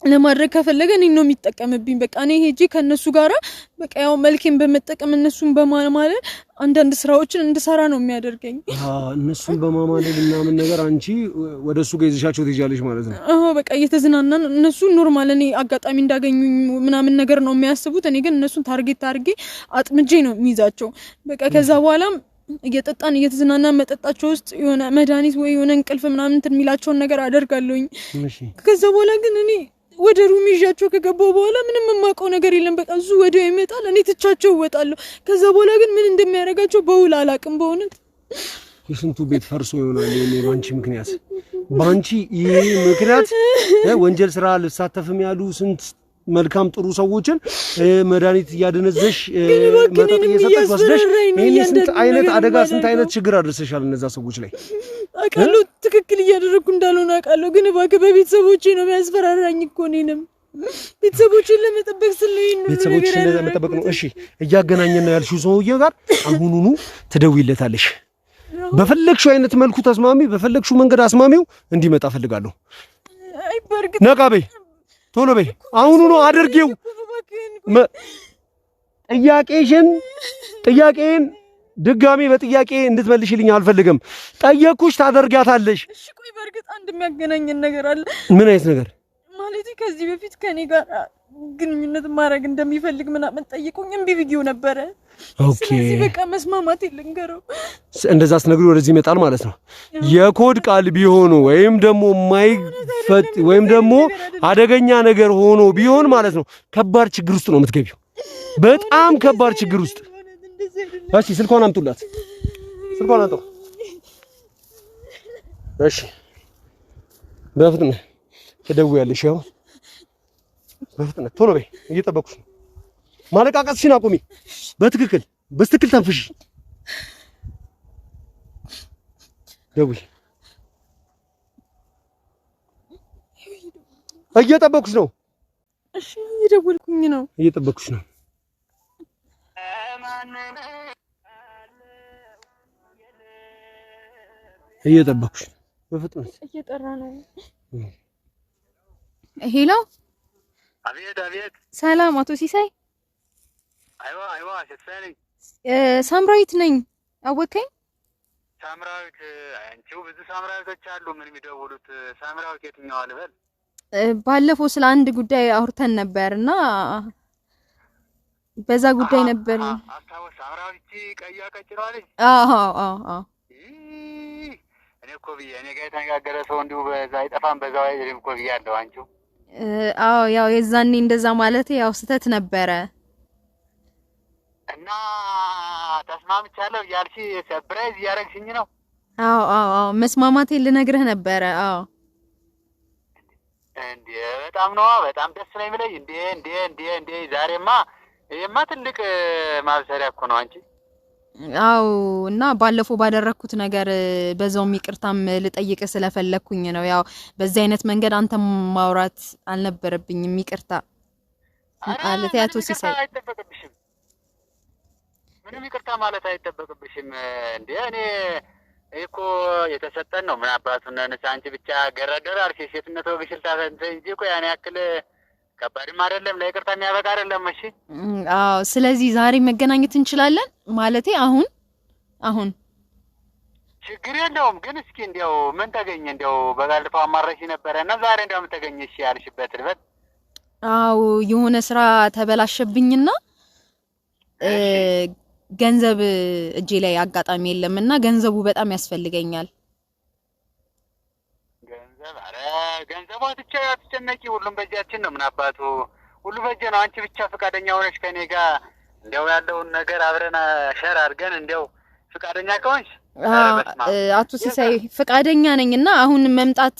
ለማድረግ ከፈለገ እኔ ነው የሚጠቀምብኝ በቃ እኔ ሄጄ ከነሱ ጋራ በቃ ያው መልኬን በመጠቀም እነሱን በማማለል አንዳንድ ስራዎችን እንድሰራ ነው የሚያደርገኝ እነሱን በማማለል ምናምን ነገር አንቺ ወደሱ ጋር ይዘሻቸው ትይዣለሽ ማለት ነው በቃ እየተዝናናን እነሱ ኖርማል እኔ አጋጣሚ እንዳገኙኝ ምናምን ነገር ነው የሚያስቡት እኔ ግን እነሱን ታርጌት አድርጌ አጥምጄ ነው የሚይዛቸው በቃ ከዛ በኋላም እየጠጣን እየተዝናናን መጠጣቸው ውስጥ የሆነ መድኃኒት ወይ የሆነ እንቅልፍ ምናምን እንትን የሚላቸውን ነገር አደርጋለሁኝ ከዛ በኋላ ግን እኔ ወደ ሩም ይዣቸው ከገባው በኋላ ምንም የማውቀው ነገር የለም በቃ እሱ ወዲያው ይመጣል እኔ ትቻቸው እወጣለሁ ከዛ በኋላ ግን ምን እንደሚያደርጋቸው በውል አላውቅም በእውነት የስንቱ ቤት ፈርሶ ይሆናል የኔ ባንቺ ምክንያት ባንቺ ይሄ ምክንያት ወንጀል ስራ ልሳተፍም ያሉ ስንት መልካም ጥሩ ሰዎችን መድኃኒት ያደነዘሽ መጠጥ እየሰጠሽ ወስደሽ ይሄን ስንት አይነት አደጋ ስንት አይነት ችግር አድርሰሻል እነዛ ሰዎች ላይ አቃሉ ትክክል እያደረኩ እንዳልሆነ አቃሉ ግን እባክህ በቤተሰቦቼ ነው የሚያስፈራራኝ እኮ እኔንም ቤተሰቦቼን ለመጠበቅ ስለኝ ነው ቤተሰቦቼን ለመጠበቅ ነው እሺ እያገናኘን ነው ያልሽው ሰውዬ ጋር አሁኑኑ ትደውይለታለሽ በፈለግሽው አይነት መልኩ ተስማሚ በፈለግሽው መንገድ አስማሚው እንዲመጣ ፈልጋለሁ አይ በርግጥ ነቃቤ ቶሎ በይ አሁኑኑ አድርጊው ጥያቄን ድጋሚ በጥያቄ እንድትመልሽልኝ አልፈልግም ጠየቅኩሽ ታደርጋታለሽ እሺ ቆይ በርግጥ አንድ የሚያገናኘን ነገር አለ ምን አይነት ነገር ማለት ከዚህ በፊት ከኔ ጋር ግንኙነት ማድረግ እንደሚፈልግ ምናምን ጠይቁኝ እምቢ ብዬው ነበረ ኦኬ ስለዚህ በቃ መስማማት ይልንገረው እንደዛ አስነግሩ ወደዚህ ይመጣል ማለት ነው የኮድ ቃል ቢሆኑ ወይም ደግሞ ማይፈት ወይም ደግሞ አደገኛ ነገር ሆኖ ቢሆን ማለት ነው ከባድ ችግር ውስጥ ነው የምትገቢው በጣም ከባድ ችግር ውስጥ እሺ ስልኳን አምጡላት ስልኳን አምጡ እሺ በፍጥነት ትደውያለሽ ያው በፍጥነት ቶሎ በይ እየጠበኩሽ ነው ማለቃቀስሽን አቁሚ በትክክል ተንፍሽ ደውይ እየጠበኩሽ ነው እሺ እየደወልኩኝ ነው እየጠበኩሽ ነው እየጠበኩሽ በፍጥነት እየጠራ ነው ሄሎ አቤት ሰላም አቶ ሲሳይ አይዋ ሲሳይ ሳምራዊት ነኝ አወከኝ ሳምራዊት አንቺው ብዙ ሳምራዊቶች አሉ ምን የሚደውሉት ሳምራዊት የትኛው አልበል ባለፈው ስለ አንድ ጉዳይ አውርተን ነበርና በዛ ጉዳይ ነበር አስታውስ ሳምራዊት ቀያ ቀጭራለች አዎ እኔ እኮ እኔ ጋር የተነጋገረ ሰው እንዲሁ በዛ አይጠፋም በዛው አይደለም እኮ ብያለሁ አንቺው ያው የዛኔ እንደዛ ማለት ያው ስተት ነበረ እና ተስማምቻለሁ ያልሽ ሰርፕራይዝ ያረግሽኝ ነው አዎ መስማማቴን ልነግርህ ነበረ እንዴ በጣም ደስ ነው የሚለኝ እንዴ ዛሬማ ይሄማ ትልቅ ማብሰሪያ እኮ ነው አንቺ እና ባለፈው ባደረኩት ነገር በዛው ይቅርታም ልጠይቅ ስለፈለኩኝ ነው ያው በዚህ አይነት መንገድ አንተም ማውራት አልነበረብኝም ይቅርታ ማለት ያቶ ሲሳይ ምንም ይቅርታ ማለት አይተበቅብሽም እንዴ እኔ እኮ የተሰጠን ነው ምን አባቱን ነንስ አንቺ ብቻ ገረደር አልሽ ሴትነት ወግሽል ታንጂ እኮ ያኔ ያክል ከባድም አይደለም ለይቅርታ የሚያበቃ አይደለም እሺ ስለዚህ ዛሬ መገናኘት እንችላለን ማለቴ አሁን ችግር የለውም ግን እስኪ እንዴው ምን ተገኘ እንዴው በጋልፋው አማራሽ ነበርና ዛሬ እንደው ምን ተገኘ እሺ ያልሽበት ልበት የሆነ ስራ ተበላሸብኝና ገንዘብ እጄ ላይ አጋጣሚ የለምና ገንዘቡ በጣም ያስፈልገኛል ገንዘቡ አትጨነቂ ሁሉም በእጃችን ነው ምን አባቱ ሁሉ በእጄ ነው አንቺ ብቻ ፈቃደኛ ሆነሽ ከኔ ጋር እንደው ያለውን ነገር አብረን ሼር አድርገን እንደው ፈቃደኛ ከሆንሽ አቶ ሲሳይ ፈቃደኛ ነኝና አሁን መምጣት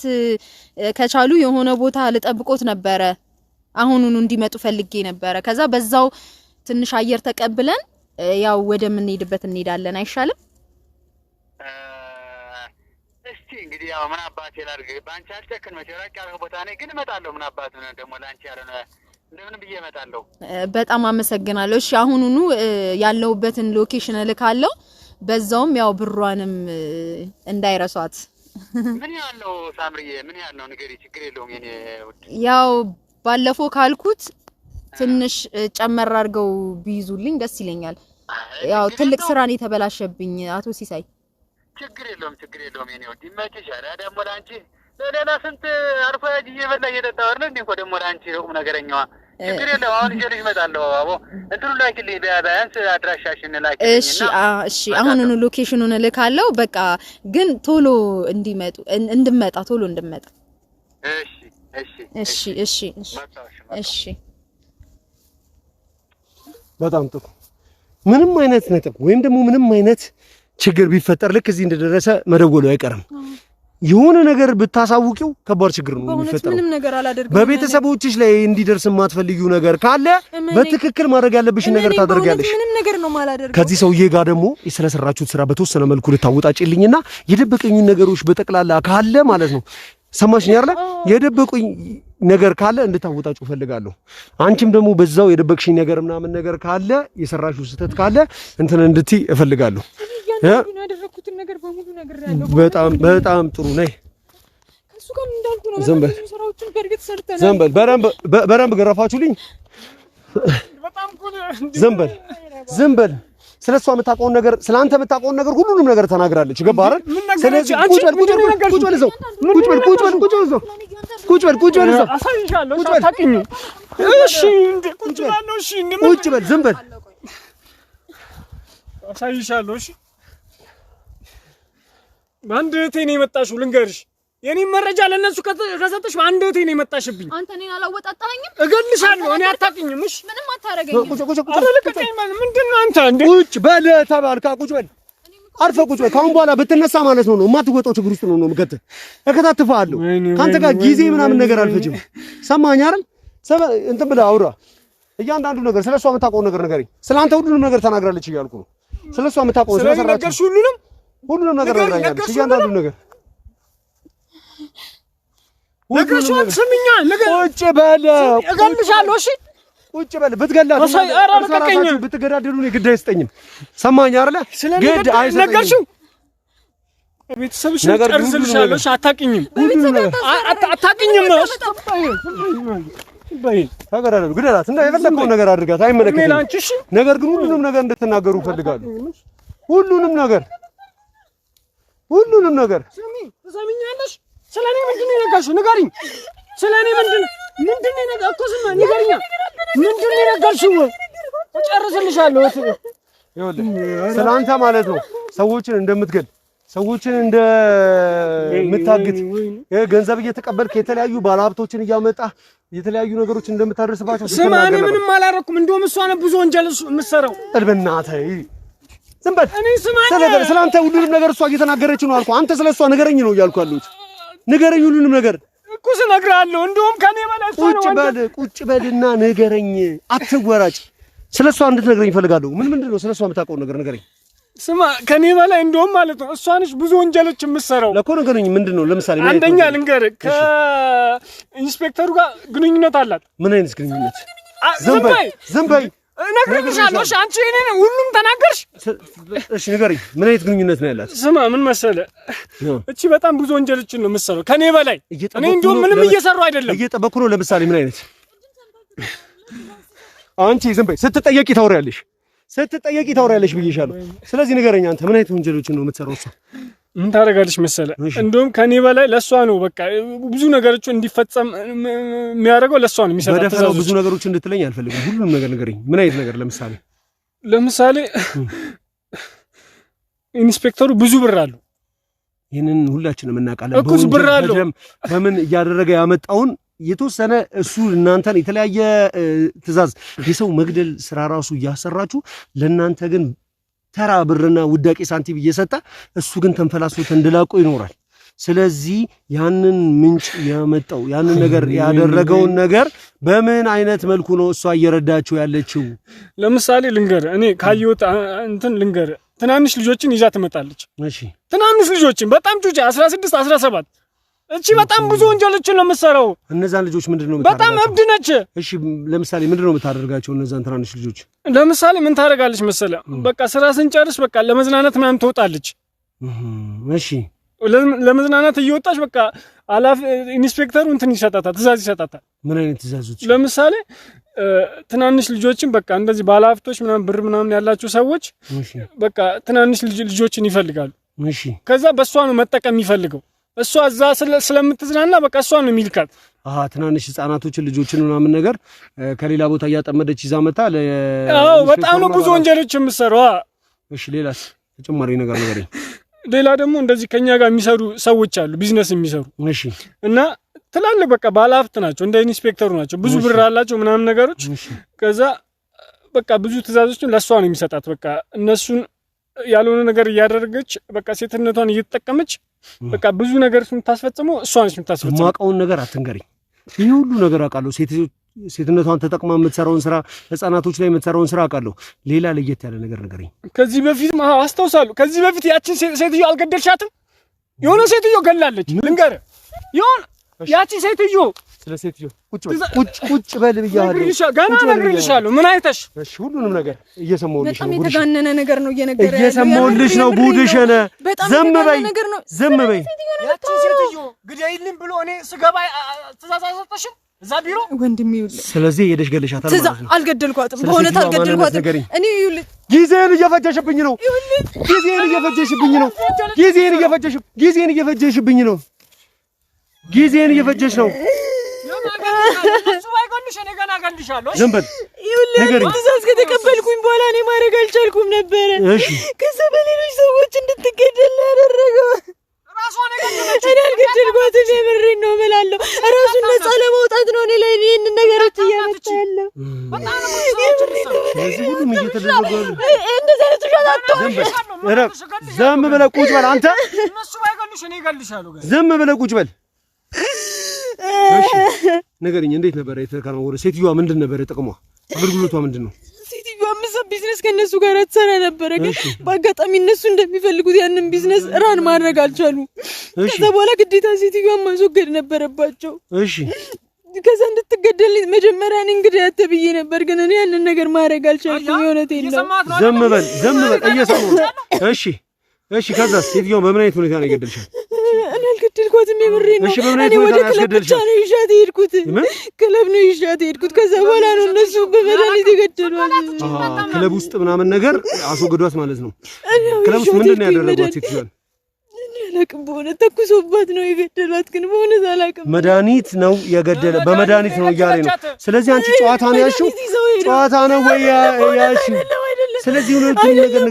ከቻሉ የሆነ ቦታ ልጠብቆት ነበረ አሁኑኑ እንዲመጡ ፈልጌ ነበረ ከዛ በዛው ትንሽ አየር ተቀብለን ያው ወደ ምን ሄድበት እንሄዳለን አይሻልም እስቲ እንግዲህ ያው ምን አባቴ ላድርግ ባንቺ አልጨክን መቼ ራቅ ያለ ቦታ ነኝ ግን እመጣለሁ ምን አባቱ ነው ደግሞ ላንቺ ያለነ እንደምን ብዬ እመጣለሁ። በጣም አመሰግናለሁ። እሺ አሁኑኑ ያለውበትን ሎኬሽን እልካለሁ። በዛውም ያው ብሯንም እንዳይረሷት። ምን ያለው ሳምሪዬ ምን ያለው ንገሪ፣ ችግር የለውም የኔ ውድ። ያው ባለፈው ካልኩት ትንሽ ጨመር አድርገው ቢይዙልኝ ደስ ይለኛል። ያው ትልቅ ስራን የተበላሸብኝ አቶ ሲሳይ። ችግር የለውም የኔ ውድ፣ ይመችሻል። ደግሞ ላንቺ ለሌላ ስንት አርፎ ያጅ እየበላ እየጠጣ ወርነ እንዴ እኮ ደግሞ ላንቺ ሩቅ ነገረኛዋ። ችግር የለውም። አሁን ይዤልሽ እመጣለሁ። አቦ እንትኑ ላኪልኝ፣ ቢያንስ አድራሻሽን ላኪልኝ። እሺ አሁኑኑ ሎኬሽኑን እልካለሁ። በቃ ግን ቶሎ እንድመጣ ቶሎ እንድመጣ። እሺ በጣም ጥሩ። ምንም አይነት ነጥብ ወይም ደግሞ ምንም አይነት ችግር ቢፈጠር ልክ እዚህ እንደደረሰ መደወሉ አይቀርም። የሆነ ነገር ብታሳውቂው ከባድ ችግር ነው የሚፈጠረው። ምንም ነገር አላደርግም። በቤተሰቦችሽ ላይ እንዲደርስ የማትፈልጊው ነገር ካለ በትክክል ማድረግ ያለብሽ ነገር ታደርጋለሽ። ምንም ነገር ነው ማላደርገው። ከዚህ ሰውዬ ጋር ደግሞ ስለሰራችሁት ስራ በተወሰነ መልኩ ልታወጣጭልኝና የደበቀኝን ነገሮች በጠቅላላ ካለ ማለት ነው ሰማሽኝ አይደል? የደበቁኝ ነገር ካለ እንድታወጣጩ ፈልጋለሁ። አንቺም ደግሞ በዛው የደበቅሽኝ ነገር ምናምን ነገር ካለ የሰራሽው ስህተት ካለ እንትን እንድትይ እፈልጋለሁ። ያደረኩትን ነገር በሙሉ ነገር ያለው በጣም ጥሩ ነይ። ከሱ ጋር እንዳልኩ ነው። ዝም በል ስራዎችን በርግጥ ሰርተናል። ዝም በል በረምብ ገረፋችሁልኝ። ዝም በል ስለሷ የምታውቀውን ነገር ስላንተ የምታውቀውን ነገር ሁሉንም ነገር ተናግራለች። ገባህ አይደል? ስለዚህ ቁጭ በል አሳይሻለሁ። አታውቂኝም። እሺ ቁጭ በል ዝም በል አሳይሻለሁ። እሺ በአንድ እህቴ ነው የመጣሽው። ልንገርሽ የኔን መረጃ ለነሱ ከሰጠሽ በአንድ እህቴ ነው የመጣሽብኝ። አንተ እኔን አላወጣጣኸኝም። እገልሻለሁ። እኔ አታውቂኝም። እሺ ምንም አታረገኝም። ምንድን ነው አንተ እንዴ? ቁጭ በል ተባልካ። ቁጭ በል አርፈህ ቁጭ በል። ካሁን በኋላ ብትነሳ ማለት ነው የማትወጣው ችግር ውስጥ ነው የምከትህ። እከታትፍሃለሁ። ካንተ ጋር ጊዜ ምናምን ነገር አልፈጅም። ሰማኸኝ አይደል? እንትን ብለህ አውራ። እያንዳንዱ ነገር ስለሷ የምታውቀውን ነገር ንገረኝ። ስላንተ ሁሉንም ነገር ተናግራለች እያልኩ ነው። ስለሷ የምታውቀውን ስለሰራች ሁሉንም ነገር ነግራኛለች። እያንዳንዱ ነገር ነገርሽን ስሚኛ። ቁጭ በል እገልሻለሁ። እሺ ቁጭ በል። ብትገላት ብትገዳደሉ እኔ ግድ አይሰጠኝም። ሰማኸኝ አይደለ? ግድ አይሰጠኝም። ነገርሽው ቤተሰብሽን ጨርስልሻለሁ። እሺ አታውቂኝም። አታውቂኝም ነው ተገዳደሉ። ግደላት እና የፈለከውን ነገር አድርጋት። አይመለከትም። ነገር ግን ሁሉንም ነገር እንድትናገሩ እፈልጋለሁ። ሁሉንም ነገር ስሚ፣ ትሰሚኛለሽ? ስለኔ ምንድን ነው የነገርሽው? ንገሪኝ። ስለኔ ምንድን ነው የነገርሽው? እኮ ስማ፣ ንገሪኛ። ምንድን ነው የነገርሽው? እጨርስልሻለሁ። ይኸውልህ ስለአንተ ማለት ነው ሰዎችን እንደምትገል፣ ሰዎችን እንደምታግት፣ ገንዘብ እየተቀበልክ የተለያዩ ባለሀብቶችን እያመጣህ የተለያዩ ነገሮችን እንደምታደርስባቸው ስማ፣ እኔ ምንም አላደረኩም። እንደውም እሷ ነው ብዙ ወንጀል የምትሰራው። በእናትህ ዝም በል። ስለአንተ ሁሉንም ነገር እሷ እየተናገረች ነው አልኩህ። አንተ ስለሷ ንገረኝ ነው እያልኩ ያለሁት። ንገረኝ ሁሉንም ነገር እኮ እነግርሃለሁ። እንደውም ከኔ በላይ እሷ ነው። ቁጭ በልና ንገረኝ። አትወራጭ። ስለሷ እንድትነግረኝ እፈልጋለሁ። ምንድን ነው ስለሷ የምታውቀው ነገር ንገረኝ። ስማ፣ ከኔ በላይ እንደውም ማለት ነው እሷ ነች ብዙ ወንጀሎች የምትሰራው። ለኮ ንገረኝ። ምንድን ነው ለምሳሌ? አንደኛ ልንገርህ፣ ከኢንስፔክተሩ ጋር ግንኙነት አላት። ምን አይነት ግንኙነት? ዝም በይ እነግርሻለሁ። እሺ አንቺ እኔን ሁሉም ተናገርሽ። እሺ ንገሪኝ፣ ምን አይነት ግንኙነት ነው ያላት? ስማ ምን መሰለህ፣ እቺ በጣም ብዙ ወንጀሎችን ነው የምትሰራው ከኔ በላይ። እኔ እንደውም ምንም እየሰራሁ አይደለም። እየጠበኩ ነው። ለምሳሌ ምን አይነት? አንቺ ዝም በይ። ስትጠየቂ ታወሪያለሽ ብዬሻለሁ። ስለዚህ ንገረኝ፣ አንተ ምን አይነት ወንጀሎችን ነው የምትሰራው? እሷ ምን ታደርጋለች መሰለህ? እንደውም ከኔ በላይ ለሷ ነው በቃ ብዙ ነገሮች እንዲፈጸም የሚያደርገው ለሷ ነው የሚሰራው። በደፈናው ብዙ ነገሮች እንድትለኝ አልፈልግም። ሁሉንም ነገር ንገረኝ። ምን አይነት ነገር? ለምሳሌ ኢንስፔክተሩ ብዙ ብር አለው። ይሄንን ሁላችንም እናውቃለን። እኮ ብር አለው። በምን እያደረገ ያመጣውን የተወሰነ እሱ እናንተን የተለያየ ትዕዛዝ የሰው መግደል ስራ ራሱ እያሰራችሁ ለእናንተ ግን ተራ ብርና ውዳቄ ሳንቲም እየሰጠ እሱ ግን ተንፈላሶ ተንደላቆ ይኖራል። ስለዚህ ያንን ምንጭ ያመጣው ያንን ነገር ያደረገውን ነገር በምን አይነት መልኩ ነው እሷ እየረዳችሁ ያለችው? ለምሳሌ ልንገር፣ እኔ ካየሁት እንትን ልንገር፣ ትናንሽ ልጆችን ይዛ ትመጣለች። እሺ፣ ትናንሽ ልጆችን በጣም ጩጬ 16 17 እቺ በጣም ብዙ ወንጀሎችን ነው የምትሰራው። እነዛን ልጆች ምንድነው በጣም እብድ ነች። እሺ ለምሳሌ ምንድነው የምታደርጋቸው እነዛን ትናንሽ ልጆች? ለምሳሌ ምን ታደርጋለች መሰለ? በቃ ስራ ስንጨርስ በቃ ለመዝናናት ምናምን ትወጣለች። እሺ ለመዝናናት እየወጣች በቃ አላፍ ኢንስፔክተሩ እንትን ይሰጣታል፣ ትእዛዝ ይሰጣታል። ምን አይነት ትእዛዞች? ለምሳሌ ትናንሽ ልጆችን በቃ እንደዚህ ባለሀብቶች ምናምን ብር ምናምን ያላቸው ሰዎች በቃ ትናንሽ ልጆችን ይፈልጋሉ። እሺ ከዛ በእሷ ነው መጠቀም የሚፈልገው። እሷ እዛ ስለምትዝናና በቃ እሷ ነው የሚልካት። ትናንሽ ህፃናቶችን ልጆችን ምናምን ነገር ከሌላ ቦታ እያጠመደች ይዛ መጣ። በጣም ነው ብዙ ወንጀሎች የምትሰራው። እሺ ሌላስ ተጨማሪ ነገር ነገርኝ። ሌላ ደግሞ እንደዚህ ከኛ ጋር የሚሰሩ ሰዎች አሉ፣ ቢዝነስ የሚሰሩ። እሺ እና ትላልቅ በቃ ባለሀብት ናቸው፣ እንደ ኢንስፔክተሩ ናቸው፣ ብዙ ብር አላቸው ምናምን ነገሮች። ከዛ በቃ ብዙ ትእዛዞችን ለሷ ነው የሚሰጣት። በቃ እነሱን ያልሆነ ነገር እያደረገች በቃ ሴትነቷን እየተጠቀመች በቃ ብዙ ነገር የምታስፈጽመው እሷ ነች የምታስፈጽመው። ማውቀውን ነገር አትንገሪኝ። ይሄ ሁሉ ነገር አውቃለሁ። ሴትነቷን ተጠቅማ የምትሰራውን ስራ፣ ህፃናቶች ላይ የምትሰራውን ስራ አውቃለሁ። ሌላ ለየት ያለ ነገር ንገረኝ። ከዚህ በፊት አስታውሳለሁ። ከዚህ በፊት ያችን ሴትዮ አልገደልሻትም? የሆነ ሴትዮ ገላለች። ልንገርህ የሆነ ያቺ ሴትዮ ስለ ሴትዮ ቁጭ በል ብያለሁ። ገና እነግርልሻለሁ። ምን አይተሽ? እሺ ሁሉንም ነገር እየሰማሁልሽ ነው። በጣም የተጋነነ ነገር ነው እየነገረ እየሰማሁልሽ ነው። ጉድሽ ነ ዝም በይ፣ ዝም በይ። ያቺ ሴትዮ ግደይልኝ ብሎ እኔ ስገባ ትእዛዝ አልሰጠሽም እዛ ቢሮ? ወንድሜ ይኸውልህ፣ ስለዚህ ሄደሽ ገለሻታል ማለት ነው። አልገደልኳትም፣ በእውነት አልገደልኳትም። እኔ ይኸውልህ ጊዜን እየፈጀሽብኝ ነው። ጊዜን እየፈጀሽብኝ ነው። ጊዜን እየፈጀሽብኝ ነው። ጊዜን እየፈጀሽ ነው። ዝም በል። ትእዛዝ ከተቀበልኩኝ በኋላ እኔ ማድረግ አልቻልኩም ነበረ። ከዛ በሌሎች ሰዎች እንድትገደል ያደረገው እኔ አልገደልኳትም። የምሬን ነው እምላለሁ። ራሱን ነፃ ለማውጣት ነው እኔ ላይ ይህንን ነገሮች እያመጣ ያለው። ስለዚህ ሁሉም እየተደረገ ነው። እንደዚህ አይነት ውሸት አትዋሽ። ዝም ብለህ ቁጭ በል አንተ። ዝም ብለህ ቁጭ በል። እሺ ንገረኝ፣ እንዴት ነበር የተከናወነው? ሴትዮዋ ምንድን ነበር ጥቅሟ? አገልግሎቷ ምንድን ነው? ሴትዮዋ ቢዝነስ ከነሱ ጋር ትሰራ ነበረ፣ ግን በአጋጣሚ እነሱ እንደሚፈልጉት ያንን ቢዝነስ ራን ማድረግ አልቻሉ። ከዛ በኋላ ግዴታ ሴትዮዋን ማስወገድ ነበረባቸው። እሺ ከዛ እንድትገደል መጀመሪያ እኔ እንግዲህ አትብዬ ነበር፣ ግን እኔ ያንን ነገር ማድረግ አልቻልኩም። የእውነቴን ነው። ዝም በል እየሰማሁ ነው። እሺ ከዛ ሴትዮዋ በምን አይነት ሁኔታ ነው የገደልሻት? እኔ አልገደልኳትም፣ የምሬን ነው። እኔ ወደ ክለብ ብቻ ነው ይዣት የሄድኩት። ክለብ ነው ይዣት የሄድኩት። ከዛ በኋላ ነው እነሱ በመድኃኒት የገደሏት። ክለብ ውስጥ ምናምን ነገር አስወግዷት ማለት ነው። ክለብ ውስጥ ምንድን ነው ያደረጓት ሴትዮዋን? እኔ አላውቅም። በእውነት ተኩሶባት ነው የገደሏት፣ ግን በእውነት አላውቅም። መድኃኒት ነው የገደለ፣ በመድኃኒት ነው እያለ ነው። ስለዚህ አንቺ ጨዋታ ነው ያልሽው? ጨዋታ ነው ወይ ያልሽው? ስለዚህ ሁለቱም ነገር